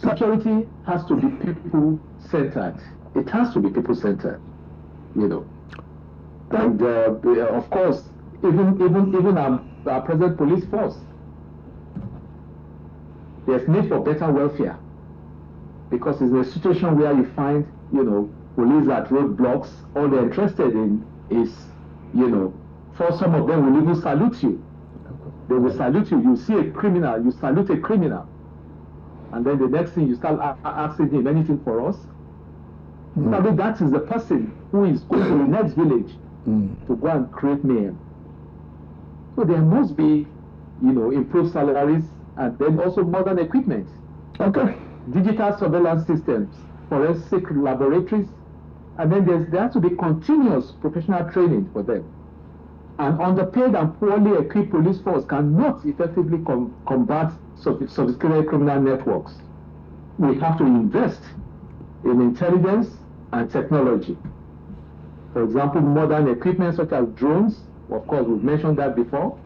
security has to be people-centered. It has to be people-centered, you know. And of course, even our present police force, there's need for better welfare, because it's a situation where you find, you know, police at roadblocks. All they're interested in is, you know, for some of them will even salute you. They will salute you. You see a criminal, you salute a criminal, and then the next thing you start asking him, anything for us? Probably that is the person who is going to the next village to go and create mayhem. So there must be, you know, improved salaries, and then also modern equipment. Okay. Digital surveillance systems, forensic laboratories, and then there has to be continuous professional training for them. An underpaid and poorly equipped police force cannot effectively combat sophisticated criminal networks. We have to invest in intelligence and technology. For example, modern equipment such as drones, of course we've mentioned that before,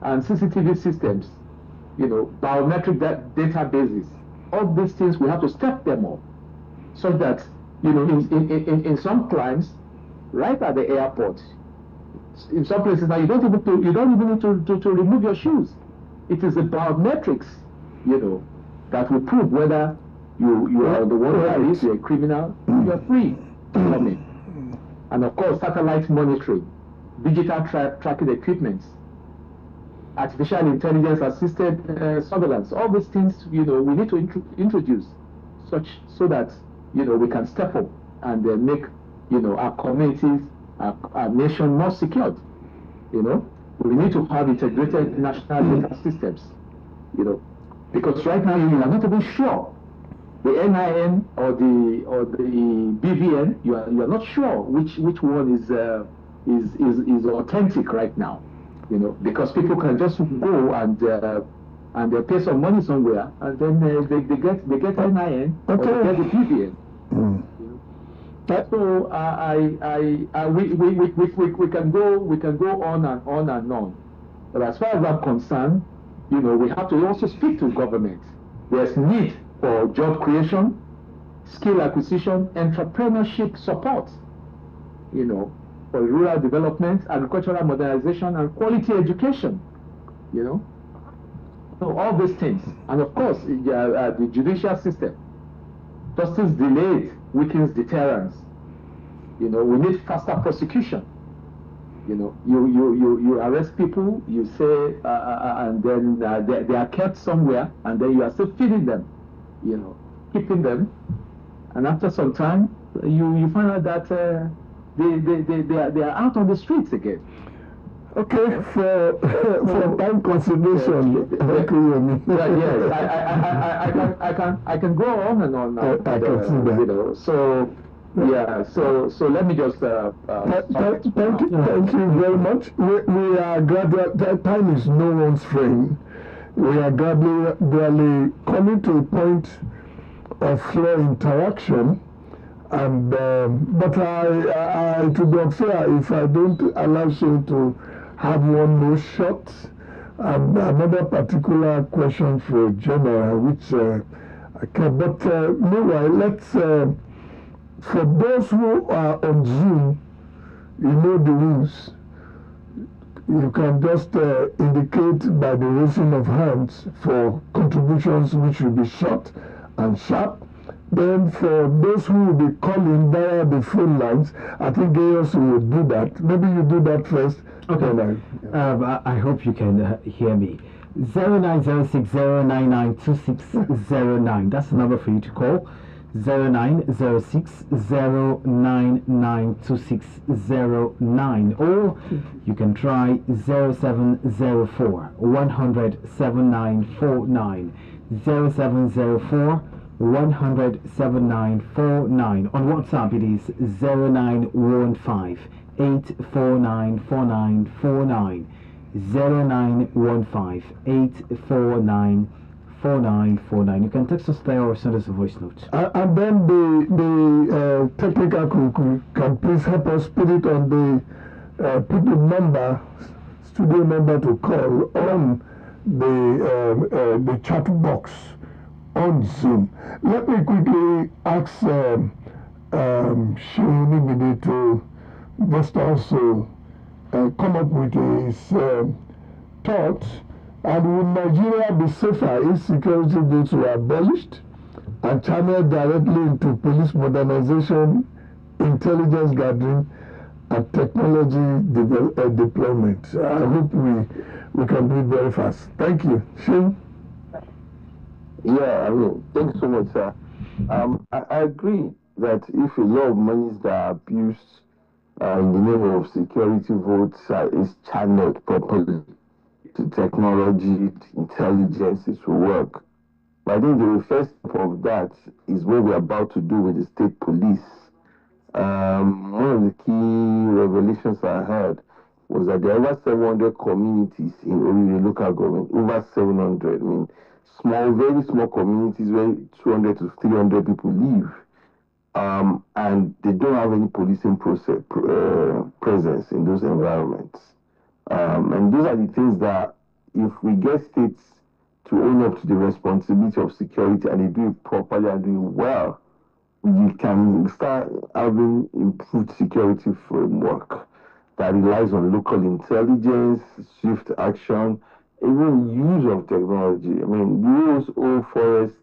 and CCTV systems, you know, biometric databases. All these things we have to step them up, so that, you know, in some climes, right at the airport, in some places now you don't even need to remove your shoes. It is the biometrics, you know, that will prove whether you are the one who is, you're a criminal, you're free to come in. And of course, satellite monitoring, digital tracking equipment, artificial intelligence assisted surveillance, all these things, you know, we need to introduce so that, you know, we can step up and make, you know, our communities, our nation more secured. You know, we need to have integrated national data systems, you know, because right now you are not even sure the NIN or the BVN, you are not sure which one is authentic right now. You know, because people can just go and they pay some money somewhere, and then they get NIN or they get the BVN. You know? So we can go on and on. But as far as I'm concerned, you know, we have to also speak to government. There's need for job creation, skill acquisition, entrepreneurship support. You know, for rural development, agricultural modernization, and quality education, you know. So all these things. And of course, the judicial system. Justice delayed weakens deterrence. You know, we need faster prosecution. You know, you arrest people, you say, and then they are kept somewhere, and then you are still feeding them, you know, keeping them. And after some time, you find out that they are out on the streets again. Okay, for time consideration. Yes, I can go on and on now. I can see that. You know, so yeah, so let me just thank you very much. We are gradually, time is no one's friend. We are gradually coming to a point of flow interaction. And but it would be unfair if I don't allow you to have one more shot. And another particular question for General, which I can. But meanwhile, let's for those who are on Zoom, you know the rules. You can just indicate by the raising of hands for contributions, which will be short and sharp. Then for those who will be calling via the phone lines, I think Gaius will do that. Maybe you do that first. Okay. I hope you can hear me. 0906-099-2609. That's the number for you to call. 0906-099-2609. Or you can try 0704-100-7949. 0704 100-7949. On WhatsApp it is 0915-849-4949. 0915-849-4949. You can text us there or send us a voice note. And then the technical crew can please help us put it on the put the number, studio number to call on the chat box on Zoom. Let me quickly ask SEUN ONIGBINDE to just also come up with his thoughts. And would Nigeria be safer if security votes were abolished and channeled directly into police modernization, intelligence gathering, and technology deployment? I hope we can do it very fast. Thank you. SEUN? Yeah, I mean, thanks so much, sir. I agree that if a lot of monies that are abused in the name of security votes is channeled properly to technology, intelligence, it will work. But I think the first step of that is what we're about to do with the state police. One of the key revelations I heard was that there are over 700 communities in Orire local government, over 700. I mean, small, very small communities where 200 to 300 people live. And they don't have any policing presence in those environments. And those are the things that, if we get states to own up to the responsibility of security and they do it properly and do it well, we can start having improved security framework that relies on local intelligence, swift action, even use of technology. I mean, those old forests,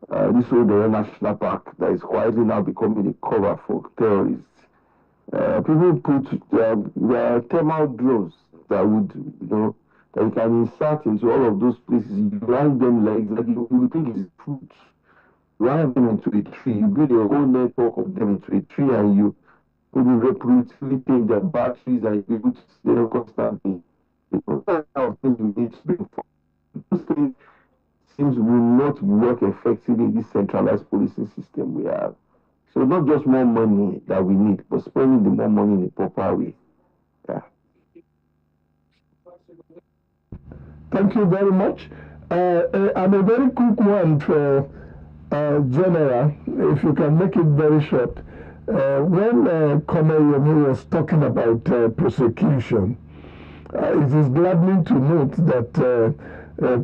this old national park that is quietly now becoming a cover for terrorists. People put their thermal drones that would, that you can insert into all of those places. You land them like you would think it's fruit. You land them into a tree. You build a whole network of them into a tree, and you maybe reproducibility take their batteries and you able to stay there constantly. Those kind of things we need to bring forward. Those things seems will not work effectively in this centralized policing system we have. So not just more money that we need, but spending the more money in a proper way. Yeah. Thank you very much. And a very quick one for General, if you can make it very short. When Colonel YOMI was talking about prosecution, it is gladdening to note that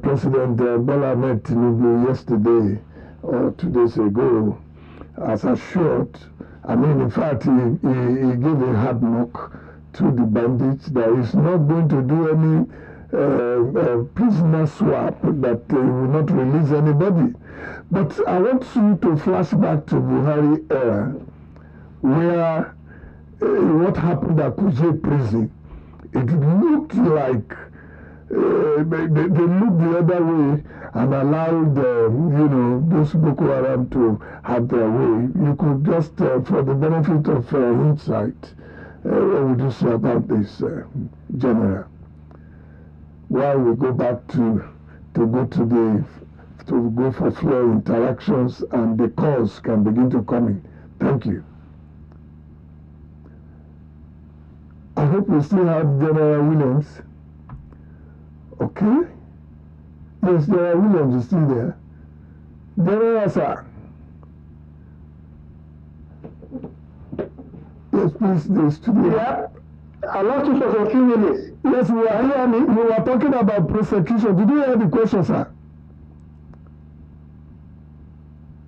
President Bola Ahmed Tinubu yesterday or 2 days ago has assured, I mean, in fact, he gave a hard knock to the bandits that he's not going to do any prisoner swap, that he will not release anybody. But I want you to flash back to Buhari era, where what happened at Kuje prison, it looked like they looked the other way and allowed those Boko Haram to have their way. You could just, for the benefit of insight, what would you say about this, General? While we go back to go for floor interactions and the calls can begin to come in. Thank you. I hope we still have General Williams. Okay? Yes, General Williams is still there. General, sir. Yes, please, the studio. Yeah. I lost you for a few minutes. Yes, we are hearing. We were talking about prosecution. Did you hear the question, sir?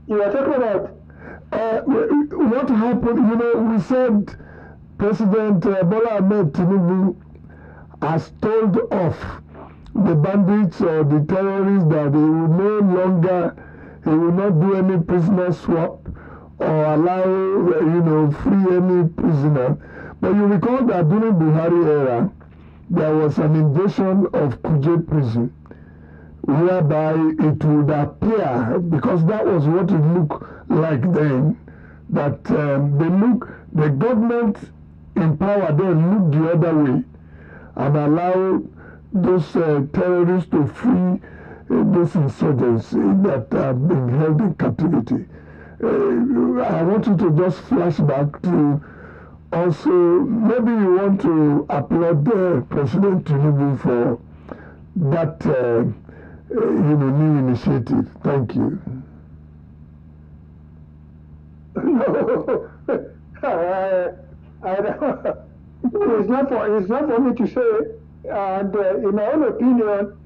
You were talking about what happened. We said President Bola Ahmed Tinubu has told off the bandits or the terrorists that he will not do any prisoner swap or allow, free any prisoner. But you recall that during Buhari era, there was an invasion of Kuje prison, whereby it would appear, because that was what it looked like then, that the government in power then looked the other way and allowed those terrorists to free those insurgents that have been held in captivity. I want you to just flash back to also, maybe you want to applaud President Tinubu for that new initiative. Thank you. no, it's not for me to say. And in my own opinion,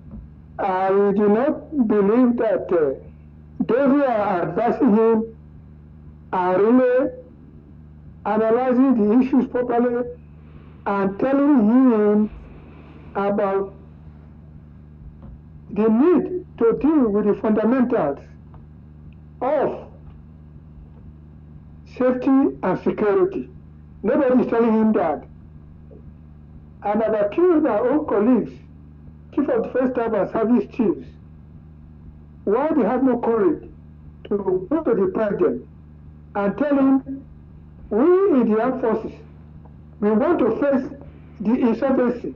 I do not believe that those who are advising him are really analyzing the issues properly and telling him about the need to deal with the fundamentals of safety and security. Nobody is telling him that. And I've accused my own colleagues, chief of defense staff and service chiefs, why they have no courage to go to the president and tell him, we in the armed forces, we want to face the insurgency.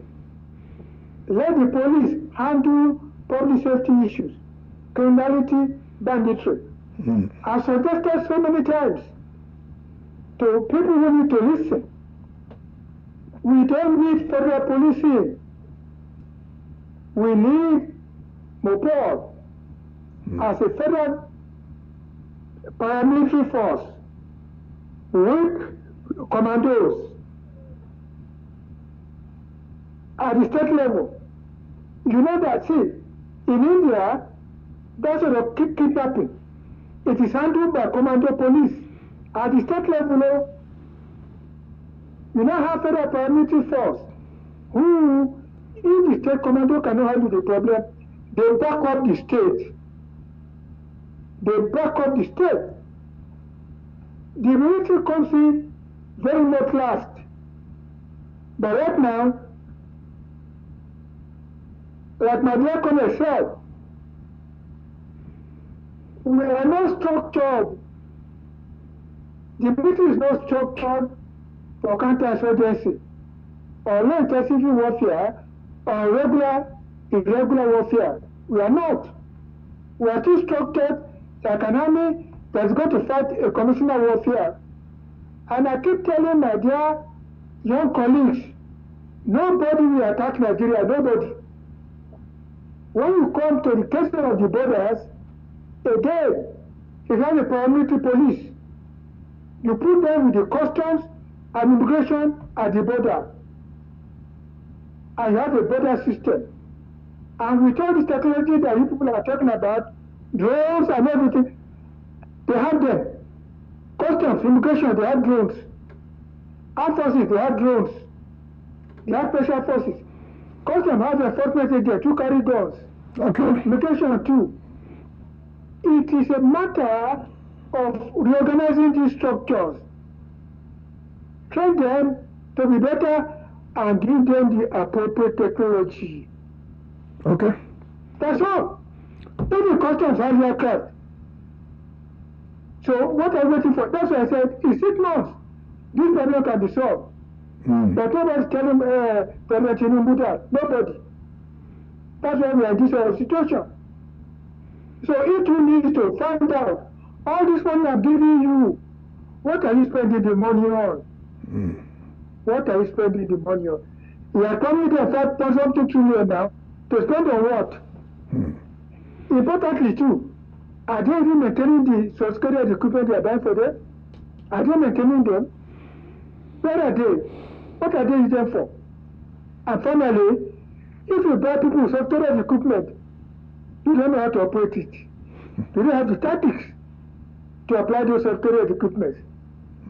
Let the police handle public safety issues, criminality, banditry. I've suggested so many times to people who need to listen. We don't need federal policing. We need MOPOD as a federal paramilitary force with commandos at the state level. You know that, see, in India, that sort of kidnapping, it is handled by commando police. At the state level, you now have federal paramilitary force who, if the state commando cannot handle the problem, they back up the state. They back up the state. The military comes in very much last. But right now, like my dear colleague said, we are not structured. The military is not structured for counter-insurgency, or low-intensity warfare, or regular, irregular warfare. We are not. We are too structured like an army that's going to fight a conventional warfare. And I keep telling my dear young colleagues, nobody will attack Nigeria, nobody. When you come to the question of the borders, again, you have the paramilitary police. You put them with the customs and immigration at the border. And you have a border system. And with all this technology that you people are talking about, drones and everything, they have them. Customs, immigration, they have drones. Armed forces, they have drones. They have special forces. Customs has enforcement agents who carry guns. Okay. Immigration too. It is a matter of reorganizing these structures. Train them to be better and give them the appropriate technology. Okay. That's all. Even customs has aircraft. So what are you waiting for? That's why I said, in 6 months, this problem can be solved. But nobody's telling President Tinubu that. Nobody. That's why we are in this situation. So it will need to find out, all this money I'm giving you, what are you spending the money on? What are you spending the money on? You are coming to 5.something trillion now, to spend on what? Importantly too, are they even maintaining the sophisticated equipment they are buying for them? Are they maintaining them? Where are they? What are they using them for? And finally, if you buy people with sophisticated equipment, you don't know how to operate it. You don't have the tactics to apply those sophisticated equipment.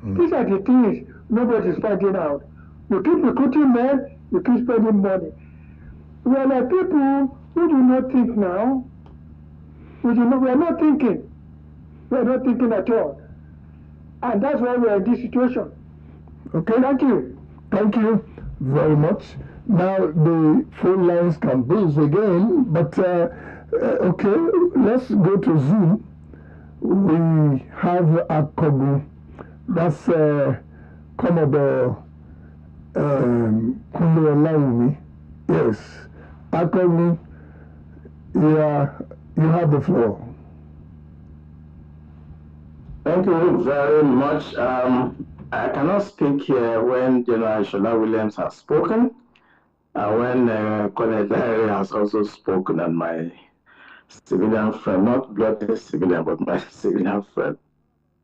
These are the things nobody is finding out. You keep recruiting men, you keep spending money. We are like people who do not think now. We are not thinking. We are not thinking at all. And that's why we are in this situation. Okay. Thank you. Thank you very much. Now the phone lines can buzz again, but okay, let's go to Zoom. We have Akogu. That's Commodore Kunle. Yes, Akogu, you have the floor. Thank you very much. I cannot speak here when General ISHOLA Williams has spoken, and when Colonel Larry has also spoken, and my civilian friend, not bloody civilian, but my civilian friend.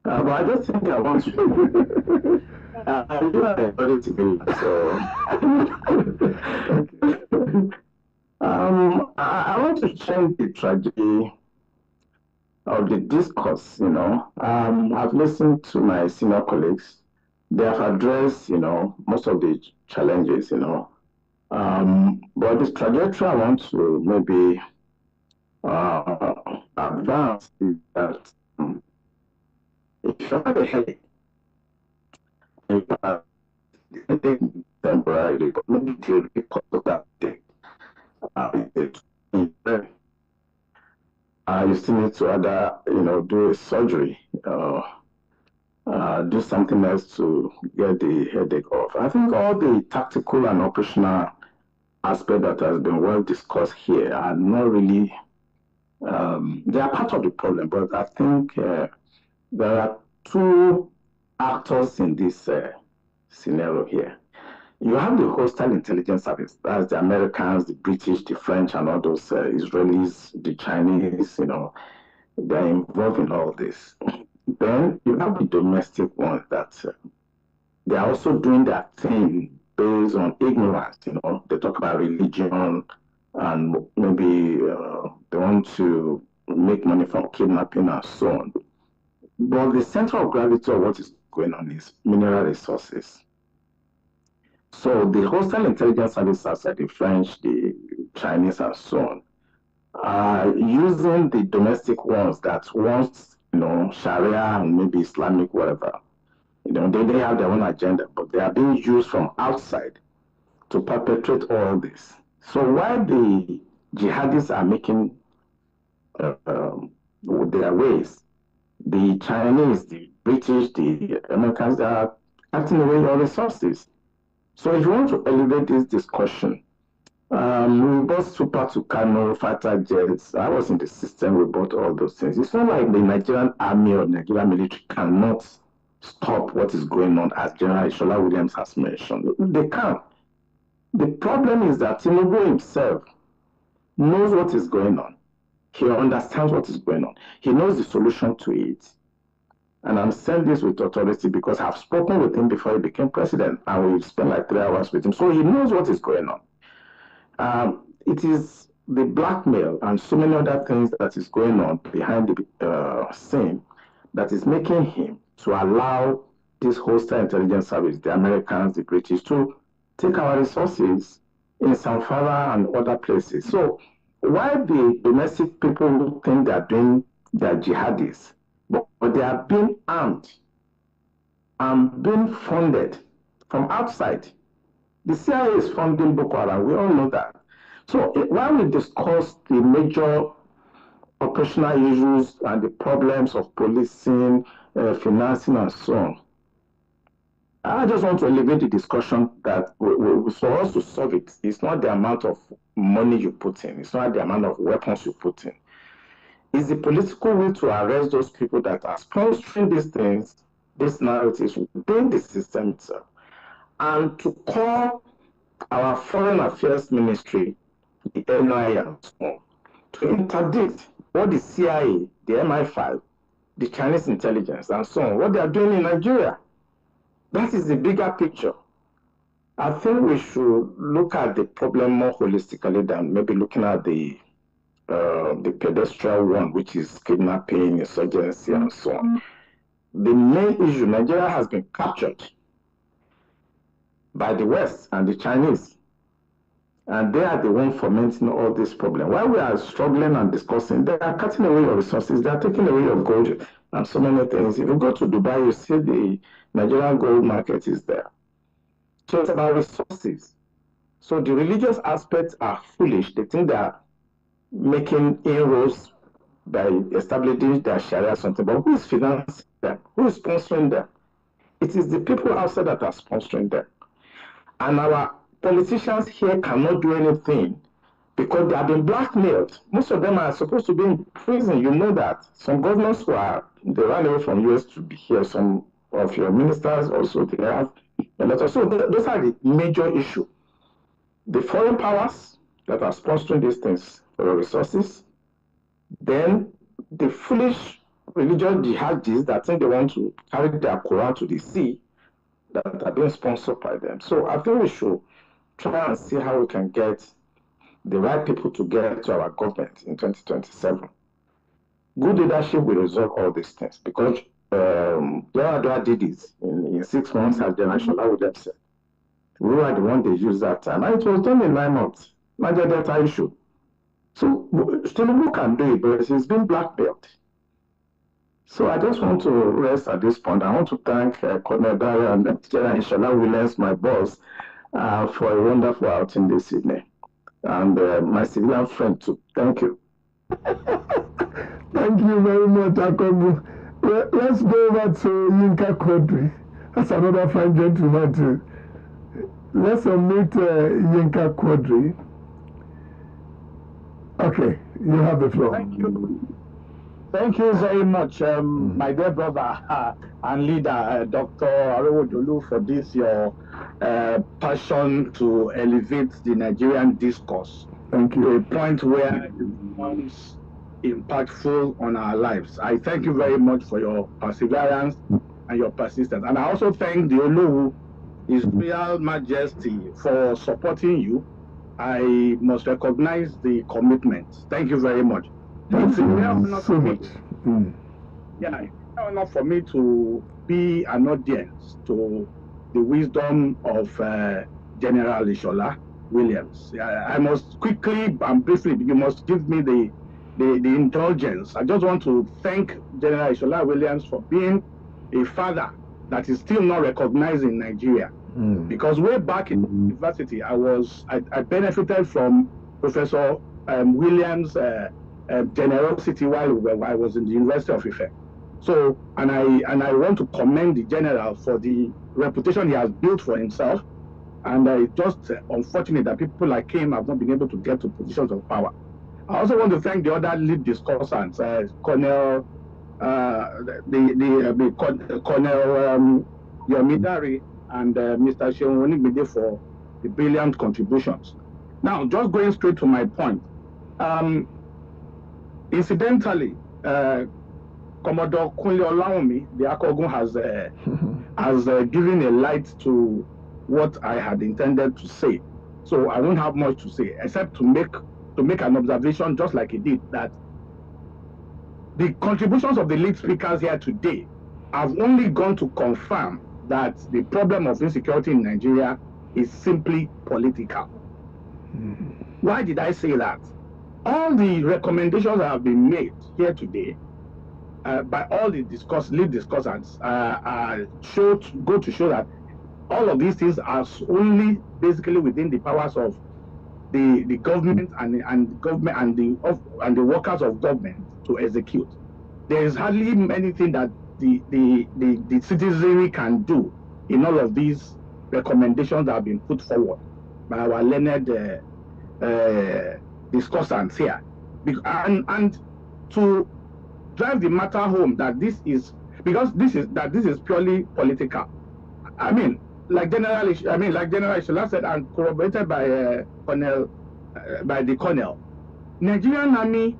But I just think I want to. I do have a bloody civilian, so. I want to change the tragedy of the discourse, I've listened to my senior colleagues. They have addressed, most of the challenges, but the trajectory I want to maybe advance is that if you have a headache, you can take temporarily, but maybe till the cause of that day, you still need to either, do a surgery, do something else to get the headache off. I think all the tactical and operational aspect that has been well discussed here are not really, they are part of the problem, but I think there are two actors in this scenario here. You have the hostile intelligence service, that's the Americans, the British, the French, and all those Israelis, the Chinese, they're involved in all this. Then you have the domestic ones that they are also doing their thing based on ignorance. They talk about religion and maybe they want to make money from kidnapping and so on. But the center of gravity of what is going on is mineral resources. So the hostile intelligence services, like the French, the Chinese, and so on, are using the domestic ones that want, Sharia and maybe Islamic, whatever. They have their own agenda, but they are being used from outside to perpetrate all this. So while the jihadists are making their ways, the Chinese, the British, the Americans, they are cutting away your resources. So if you want to elevate this discussion, we bought Super Tucano fighter jets. I was in the system, we bought all those things. It's not like the Nigerian army or Nigerian military cannot stop what is going on, as General ISHOLA Williams has mentioned. They can. The problem is that Tinubu himself knows what is going on. He understands what is going on. He knows the solution to it. And I'm saying this with authority because I've spoken with him before he became president, and we've spent like 3 hours with him. So he knows what is going on. It is the blackmail and so many other things that is going on behind the scene that is making him to allow this hostile intelligence service, the Americans, the British, to take our resources in Zamfara and other places. So while the domestic people think they are doing their jihadis, but they are being armed and being funded from outside. The CIA is funding Boko Haram. We all know that. So while we discuss the major operational issues and the problems of policing, financing, and so on, I just want to elevate the discussion that for us to solve it, it's not the amount of money you put in. It's not the amount of weapons you put in. It's the political will to arrest those people that are sponsoring these things, these narratives within the system itself, and to call our Foreign Affairs Ministry, the NIA, to interdict what the CIA, the MI5, the Chinese intelligence, and so on, what they are doing in Nigeria. That is the bigger picture. I think we should look at the problem more holistically than maybe looking at the pedestrian one, which is kidnapping, insurgency, and so on. The main issue, Nigeria has been captured by the West and the Chinese, and they are the ones fomenting all this problem. While we are struggling and discussing, they are cutting away your resources, they are taking away your gold and so many things. If you go to Dubai, you see the Nigerian gold market is there. So it's about resources. So the religious aspects are foolish. They think they are making inroads by establishing their Sharia something. But who is financing them? Who is sponsoring them? It is the people outside that are sponsoring them. And our politicians here cannot do anything because they have been blackmailed. Most of them are supposed to be in prison. You know that. Some governors they ran away from US to be here. Some of your ministers also, they have a lot of. So those are the major issue. The foreign powers that are sponsoring these things for the resources, then the foolish religious jihadis that think they want to carry their Quran to the sea, that are being sponsored by them. So I think we should try and see how we can get the right people to get to our government in 2027. good leadership will resolve all these things, because Yar'Adua did it in 6 months, as General Ishola would have said. We were the one they used that time, and it was done in 9 months. Niger Delta issue. So Tinubu can do it, but he's been blackmailed. So I just want to rest at this point. I want to thank Colonel Dara and General Ishola Williams, my boss, for a wonderful outing this evening. And my civilian friend too. Thank you. Thank you very much, Akobu. Let's go over to Yinka Quadri. That's another fine gentleman too. Let's meet Yinka Quadri. Okay, you have the floor. Thank you. Thank you very much, my dear brother and leader, Dr. AROWOJOLU, for this, your passion to elevate the Nigerian discourse. Thank you. To a point where it becomes impactful on our lives. I thank you very much for your perseverance and your persistence. And I also thank the Olowu, His Royal Majesty, for supporting you. I must recognize the commitment. Thank you very much. Thank you so much. Yeah, it's not for me to be an audience to the wisdom of General Ishola Williams. I must quickly and briefly, you must give me the indulgence. I just want to thank General Ishola Williams for being a father that is still not recognized in Nigeria. Because way back in university, I benefited from Professor Williams' generosity while I was in the University of Ife. So, and I want to commend the general for the reputation he has built for himself. And it's just unfortunate that people like him have not been able to get to positions of power. I also want to thank the other lead discussants, Colonel Colonel YOMI and Mr. SEUN ONIGBINDE for the brilliant contributions. Now, just going straight to my point. Incidentally, Commodore Kunle Olaomi, the Akogun, has given a light to what I had intended to say. So I won't have much to say, except to make an observation, just like he did, that the contributions of the lead speakers here today have only gone to confirm that the problem of insecurity in Nigeria is simply political. Why did I say that? All the recommendations that have been made here today by all the lead discussants go to show that all of these things are only basically within the powers of the government and the workers of government to execute. There is hardly anything that the citizenry can do in all of these recommendations that have been put forward by our learned discussants here. And to drive the matter home that this is purely political. I mean, like General Ishola said, and corroborated by the Colonel, Nigerian Army,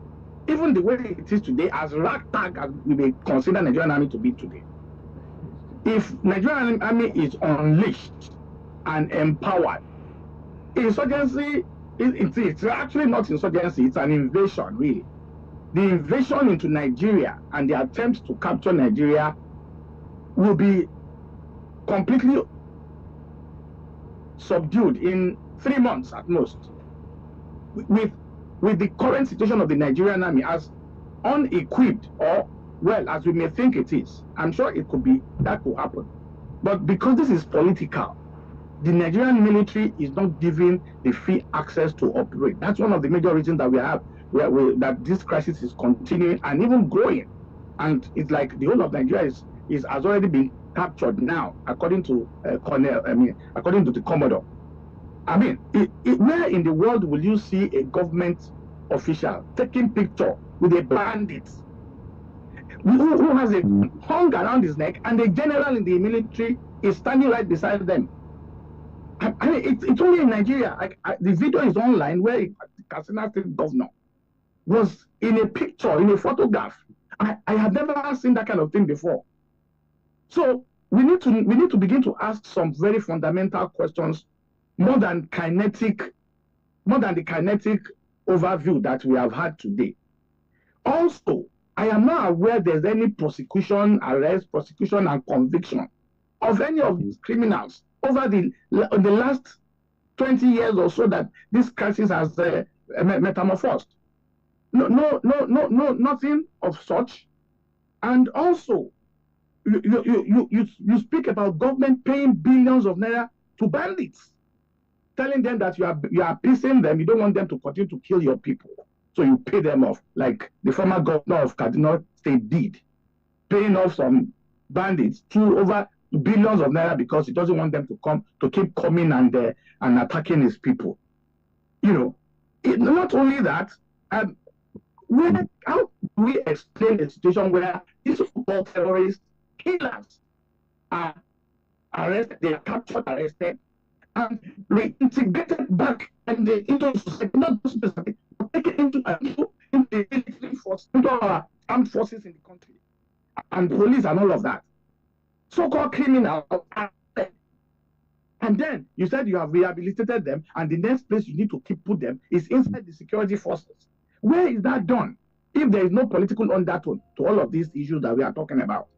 even the way it is today, as ragtag as we may consider Nigerian Army to be today, if Nigerian Army is unleashed and empowered, insurgency, it's actually not insurgency, it's an invasion, really. The invasion into Nigeria and the attempts to capture Nigeria will be completely subdued in 3 months at most. With the current situation of the Nigerian Army as unequipped, or well, as we may think it is, I'm sure it could be, that could happen. But because this is political, the Nigerian military is not given the free access to operate. That's one of the major reasons that we have, that this crisis is continuing and even growing. And it's like the whole of Nigeria has already been captured now, according to according to the Commodore. I mean, where in the world will you see a government official taking picture with a bandit who has a hung around his neck, and the general in the military is standing right beside them? I mean, it's only in Nigeria. The video is online where the Katsina State governor was in a picture, in a photograph. I have never seen that kind of thing before. So we need to begin to ask some very fundamental questions, more than the kinetic overview that we have had today. Also, I am not aware there's any prosecution, arrest, prosecution, and conviction of any of these criminals over the last 20 years or so that this crisis has metamorphosed. No, nothing of such. And also, you speak about government paying billions of naira to bandits, telling them that you are appeasing them, you don't want them to continue to kill your people. So you pay them off, like the former governor of Kaduna State did, paying off some bandits to over billions of naira because he doesn't want them to keep coming and attacking his people. Not only that, how do we explain a situation where these so-called terrorists, killers, are arrested, they are captured, arrested, and reintegrated back into society, not just society, but taken into the military force, into our armed forces in the country, and police and all of that. So-called criminals, and then you said you have rehabilitated them, and the next place you need to put them is inside the security forces. Where is that done? If there is no political undertone to all of these issues that we are talking about.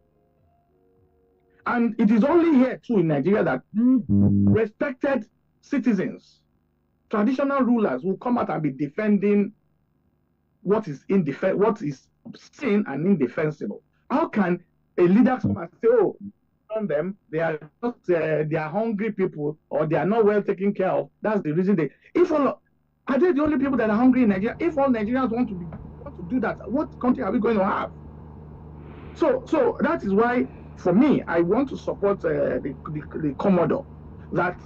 And it is only here too in Nigeria that respected citizens, traditional rulers will come out and be defending what is obscene and indefensible. How can a leader come and say, oh, on them, they are just they are hungry people, or they are not well taken care of? That's the reason are they the only people that are hungry in Nigeria? If all Nigerians want to do that, what country are we going to have? So that is why, for me, I want to support the Commodore, that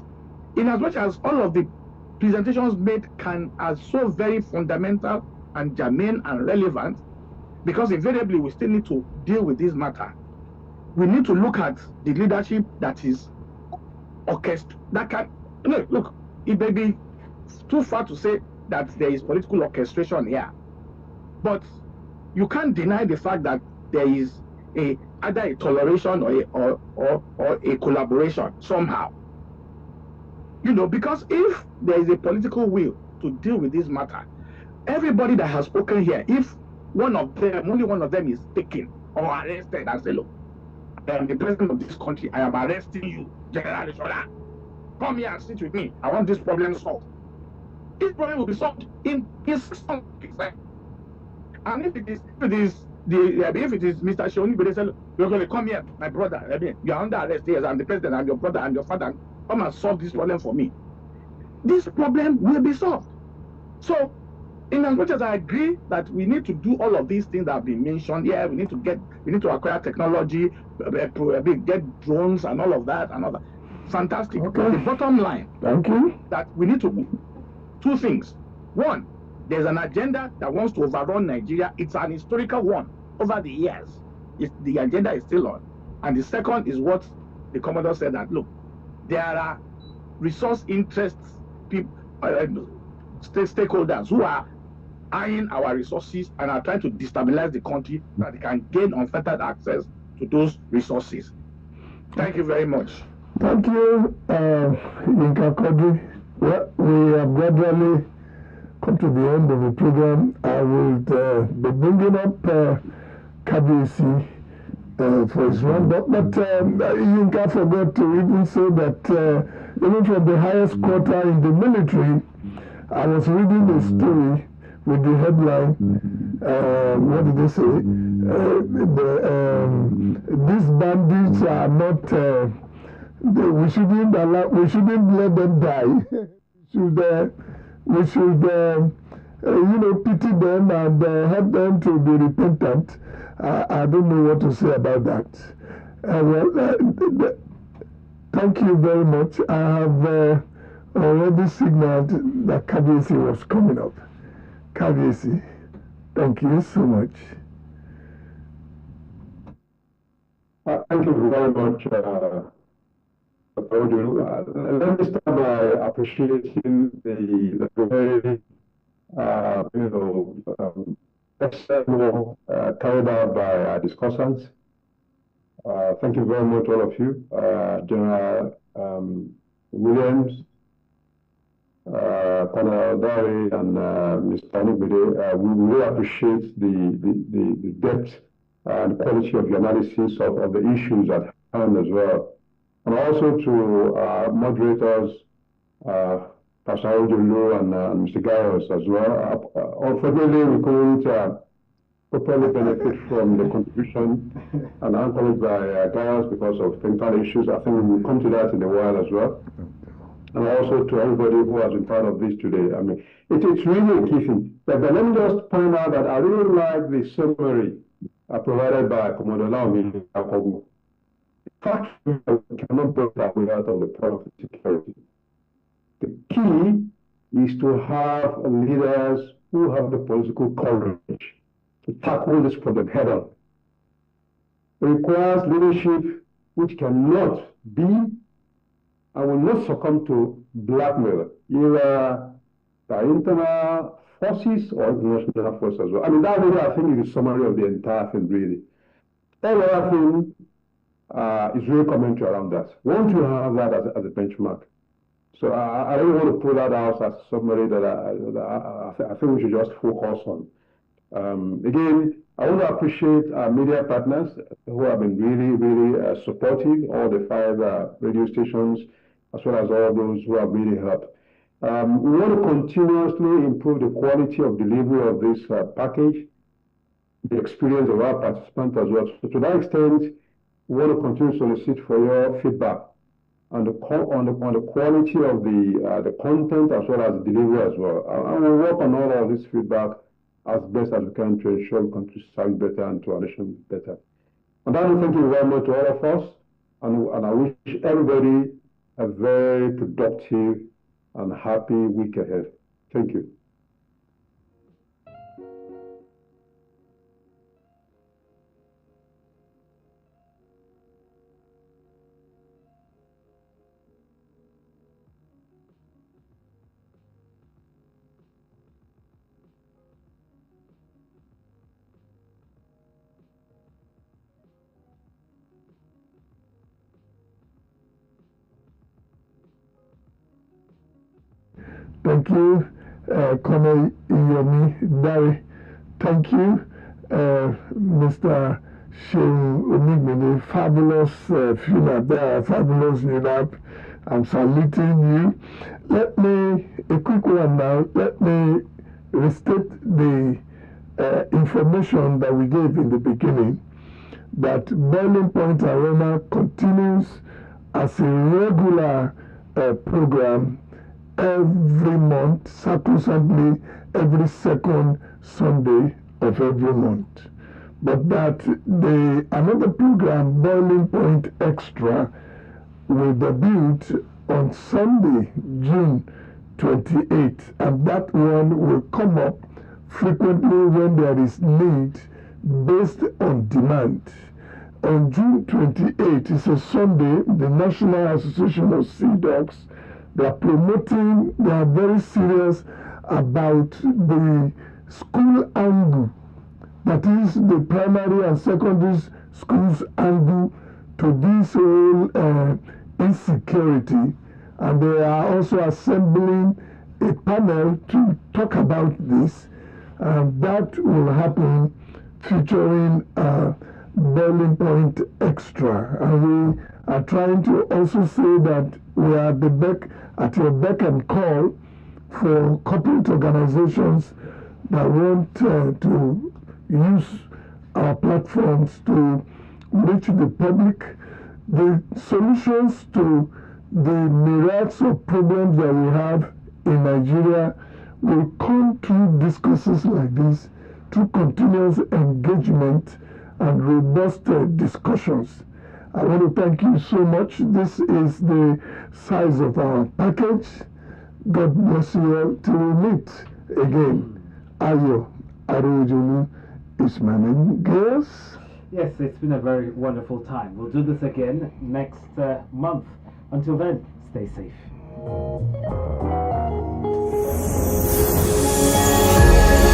in as much as all of the presentations made are so very fundamental and germane and relevant, because invariably we still need to deal with this matter. We need to look at the leadership that is look, it may be too far to say that there is political orchestration here, but you can't deny the fact that there is either a toleration or a collaboration somehow. Because if there is a political will to deal with this matter, everybody that has spoken here, if only one of them is taken or arrested and say, look, I am the president of this country, I am arresting you, General ISHOLA, come here and sit with me, I want this problem solved. This problem will be solved in some extent. And if it is Mr. Shoni, say, you're going to come here, my brother, you're under arrest, yes, I'm the president, I'm your brother, I'm your father, come and solve this problem for me. This problem will be solved. So, in as much as I agree that we need to do all of these things that have been mentioned, yeah, we need to acquire technology, get drones and all of that, fantastic. Okay. The bottom line, thank you, that we need to do two things. One, there's an agenda that wants to overrun Nigeria. It's an historical one over the years. The agenda is still on. And the second is what the Commodore said, that look, there are resource interests, people, stakeholders who are eyeing our resources and are trying to destabilize the country so that they can gain unfettered access to those resources. Thank you very much. Thank you, Yinka Kodri. Well, we have gradually come to the end of the program. I will be bringing up KBC for his roundup, but Yinka forgot to even say that even from the highest quarter in the military, I was reading a story with the headline, what did they say? These bandits are not, we shouldn't let them die. We should pity them and help them to be repentant. I don't know what to say about that. Thank you very much. I have already signaled that KBC was coming up. KBC, thank you so much. Thank you very much, Dr. AYO. Let me start by appreciating the very, external carried out by our discussants. Thank you very much, all of you. General Williams, Colonel Dari and Mr. ONIGBINDE, we really appreciate the depth and quality of your analysis of the issues at hand as well. And also to moderators, Pastor AYO and Mr. Gaius as well. Unfortunately, we couldn't properly benefit from the contribution and encouraged by Gaius because of technical issues. I think we will come to that in a while as well. And also to everybody who has been part of this today. I mean, it's really a key thing. But let me just point out that I really like the summary provided by Commodore Laomi Akobu. In fact, we cannot break our way out of the problem of security. The key is to have leaders who have the political courage to tackle this problem head on. It requires leadership which cannot be and will not succumb to blackmail, either by internal forces or international forces as well. I mean, that really, I think, is the summary of the entire thing, really. Every other thing is really commentary around that. We want to have that as a benchmark. So I don't want to pull that out as a summary that I think we should just focus on. Again, I want to appreciate our media partners who have been really supportive, all the 5 radio stations, as well as all those who have really helped. We want to continuously improve the quality of delivery of this package, the experience of our participants as well. So to that extent, we want to continue to solicit for your feedback on the quality of the content as well as the delivery as well. And we'll work on all of this feedback as best as we can to ensure we can serve better and to our nation better. And that, thank you very much to all of us, and I wish everybody a very productive and happy week ahead. Thank you. Thank you, Colonel Yomi Dari. Thank you, Mr. Shehu ONIGBINDE. Fabulous FUNAP, fabulous UNAP. I'm saluting you. Let me, a quick one now, let me restate the information that we gave in the beginning, that Boiling Point Arena continues as a regular program every month, sacrosanctly every second Sunday of every month. But that another program, Boiling Point Extra, will debut on Sunday, June 28th, and that one will come up frequently when there is need based on demand. On June 28th, it's a Sunday, the National Association of Sea Dogs, they are very serious about the school angle, that is the primary and secondary schools angle to this whole insecurity. And they are also assembling a panel to talk about this. And that will happen featuring Boiling Point Extra. And we are trying to also say that we are at your beck and call for corporate organizations that want to use our platforms to reach the public. The solutions to the myriads of problems that we have in Nigeria will come through discourses like this, through continuous engagement and robust discussions. I want to thank you so much. This is the size of our package. God bless you all till we meet again. AYO AROWOJOLU is my name. Gaius? Yes, it's been a very wonderful time. We'll do this again next month. Until then, stay safe.